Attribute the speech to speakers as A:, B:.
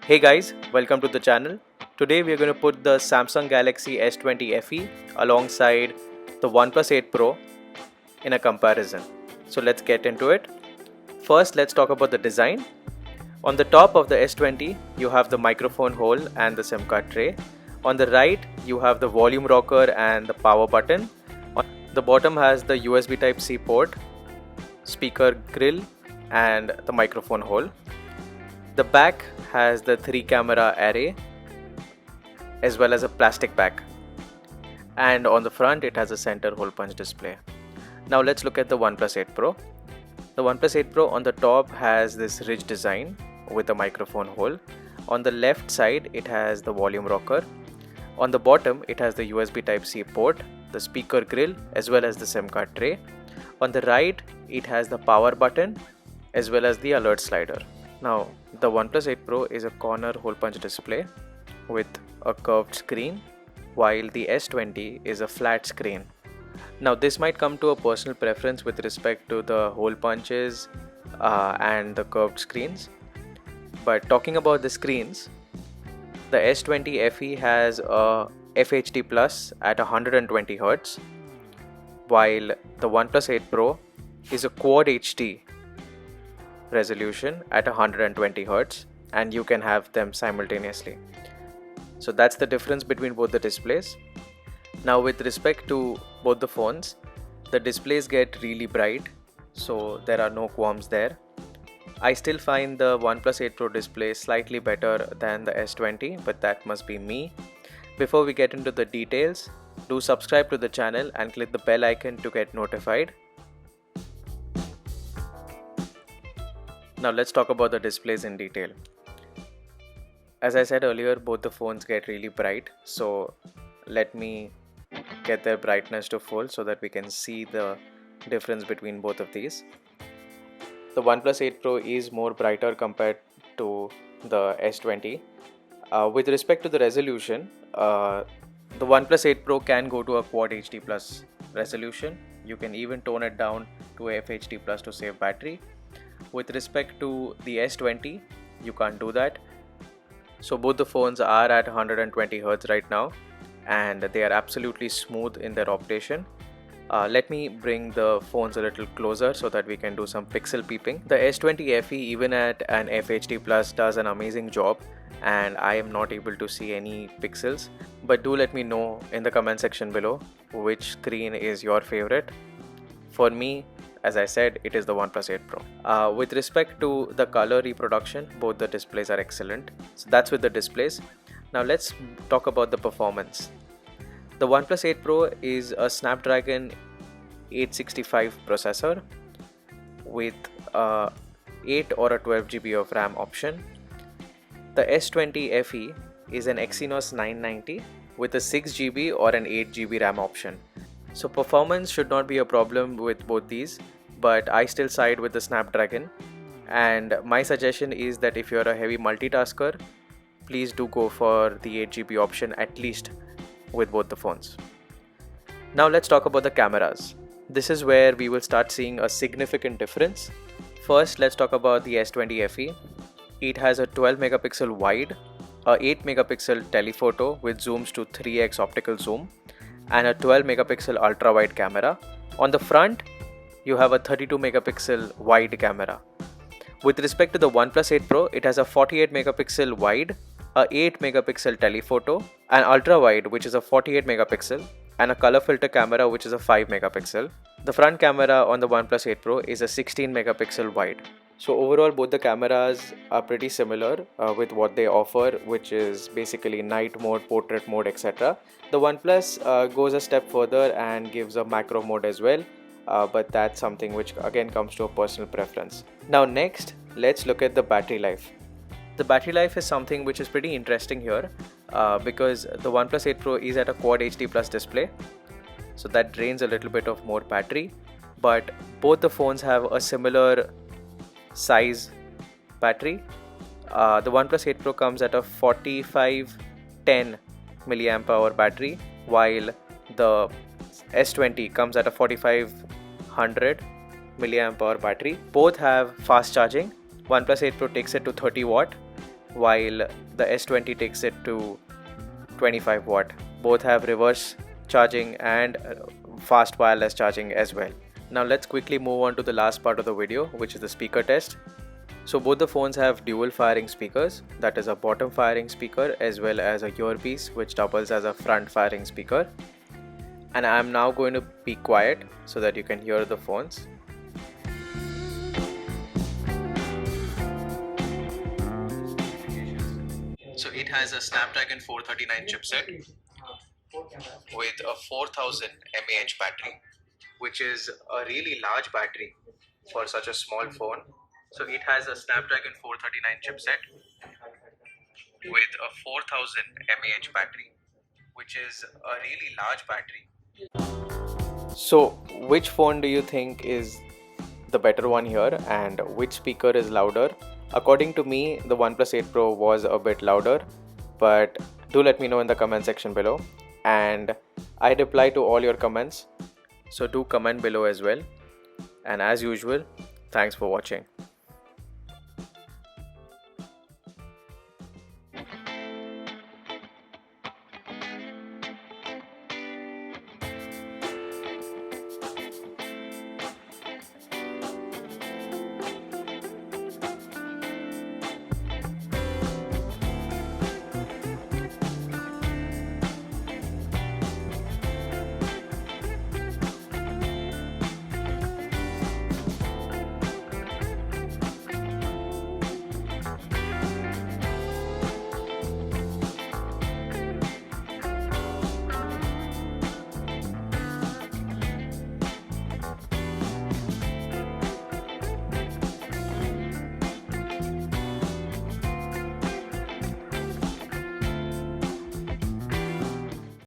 A: Hey guys, welcome to the channel. Today we are going to put the Samsung Galaxy S20 FE alongside the OnePlus 8 Pro in a comparison. So let's get into it. First, let's talk about the design. On the top of the S20, you have the microphone hole and the SIM card tray. On the right, you have the volume rocker and the power button. On the bottom has the USB Type-C port, speaker grill and the microphone hole. The back has the 3 camera array as well as a plastic back, and on the front it has a center hole punch display. Now let's look at the OnePlus 8 Pro. The OnePlus 8 Pro on the top has this ridge design with a microphone hole. On the left side it has the volume rocker. On the bottom it has the USB Type-C port, the speaker grill as well as the SIM card tray. On the right it has the power button as well as the alert slider. Now the OnePlus 8 Pro is a corner hole punch display with a curved screen, while the S20 is a flat screen. Now this might come to a personal preference with respect to the hole punches and the curved screens. But talking about the screens, the S20 FE has a FHD Plus at 120Hz, while the OnePlus 8 Pro is a Quad HD resolution at 120Hz, and you can have them simultaneously. So that's the difference between both the displays. Now with respect to both the phones, the displays get really bright, so there are no qualms there. I still find the OnePlus 8 Pro display slightly better than the S20, but that must be me. Before we get into the details, do subscribe to the channel and click the bell icon to get notified. Now let's talk about the displays in detail. As I said earlier, both the phones get really bright, so let me get their brightness to full so that we can see the difference between both of these. The OnePlus 8 Pro is more brighter compared to the S20. With respect to the resolution, the OnePlus 8 Pro can go to a Quad HD Plus resolution. You can even tone it down to a FHD Plus to save battery. With respect to the S20, you can't do that. So both the phones are at 120Hz right now, and they are absolutely smooth in their operation. Let me bring the phones a little closer so that we can do some pixel peeping. The S20 FE, even at an FHD Plus, does an amazing job, and I am not able to see any pixels. But do let me know in the comment section below which screen is your favorite. For me, as I said, it is the OnePlus 8 Pro. With respect to the color reproduction, both the displays are excellent. So that's with the displays. Now let's talk about the performance. The OnePlus 8 Pro is a Snapdragon 865 processor with 8 or a 12GB of RAM option. The S20 FE is an Exynos 990 with a 6GB or an 8GB RAM option. So performance should not be a problem with both these, but I still side with the Snapdragon, and my suggestion is that if you're a heavy multitasker, please do go for the 8GB option at least with both the phones. Now let's talk about the cameras. This is where we will start seeing a significant difference. First, let's talk about the S20 FE. It has a 12 megapixel wide, a 8 megapixel telephoto with zooms to 3x optical zoom, and a 12 megapixel ultra wide camera. On the front, you have a 32 megapixel wide camera. With respect to the OnePlus 8 Pro, it has a 48 megapixel wide, a 8 megapixel telephoto, an ultra wide which is a 48 megapixel, and a color filter camera which is a 5 megapixel. The front camera on the OnePlus 8 Pro is a 16 megapixel wide. So overall, both the cameras are pretty similar with what they offer, which is basically night mode, portrait mode, etc. The OnePlus goes a step further and gives a macro mode as well, but that's something which again comes to a personal preference. Now next, let's look at the battery life. The battery life is something which is pretty interesting here because the OnePlus 8 Pro is at a Quad HD Plus display, so that drains a little bit of more battery, but both the phones have a similar size battery. The OnePlus 8 Pro comes at a 4510 milliamp hour battery, while the S20 comes at a 4500 milliamp hour battery. Both have fast charging. OnePlus 8 Pro takes it to 30 watt, while the S20 takes it to 25 watt. Both have reverse charging and fast wireless charging as well. Now let's quickly move on to the last part of the video, which is the speaker test. So both the phones have dual firing speakers, that is a bottom firing speaker as well as a earpiece which doubles as a front firing speaker. And I am now going to be quiet so that you can hear the phones. So it has a Snapdragon 439 chipset with a 4000 mAh battery, which is a really large battery for such a small phone. So it has a Snapdragon 439 chipset with a 4000 mAh battery, which is a really large battery. So which phone do you think is the better one here, and which speaker is louder? According to me, the OnePlus 8 Pro was a bit louder, but do let me know in the comment section below, and I reply to all your comments, so do comment below as well. And as usual, thanks for watching.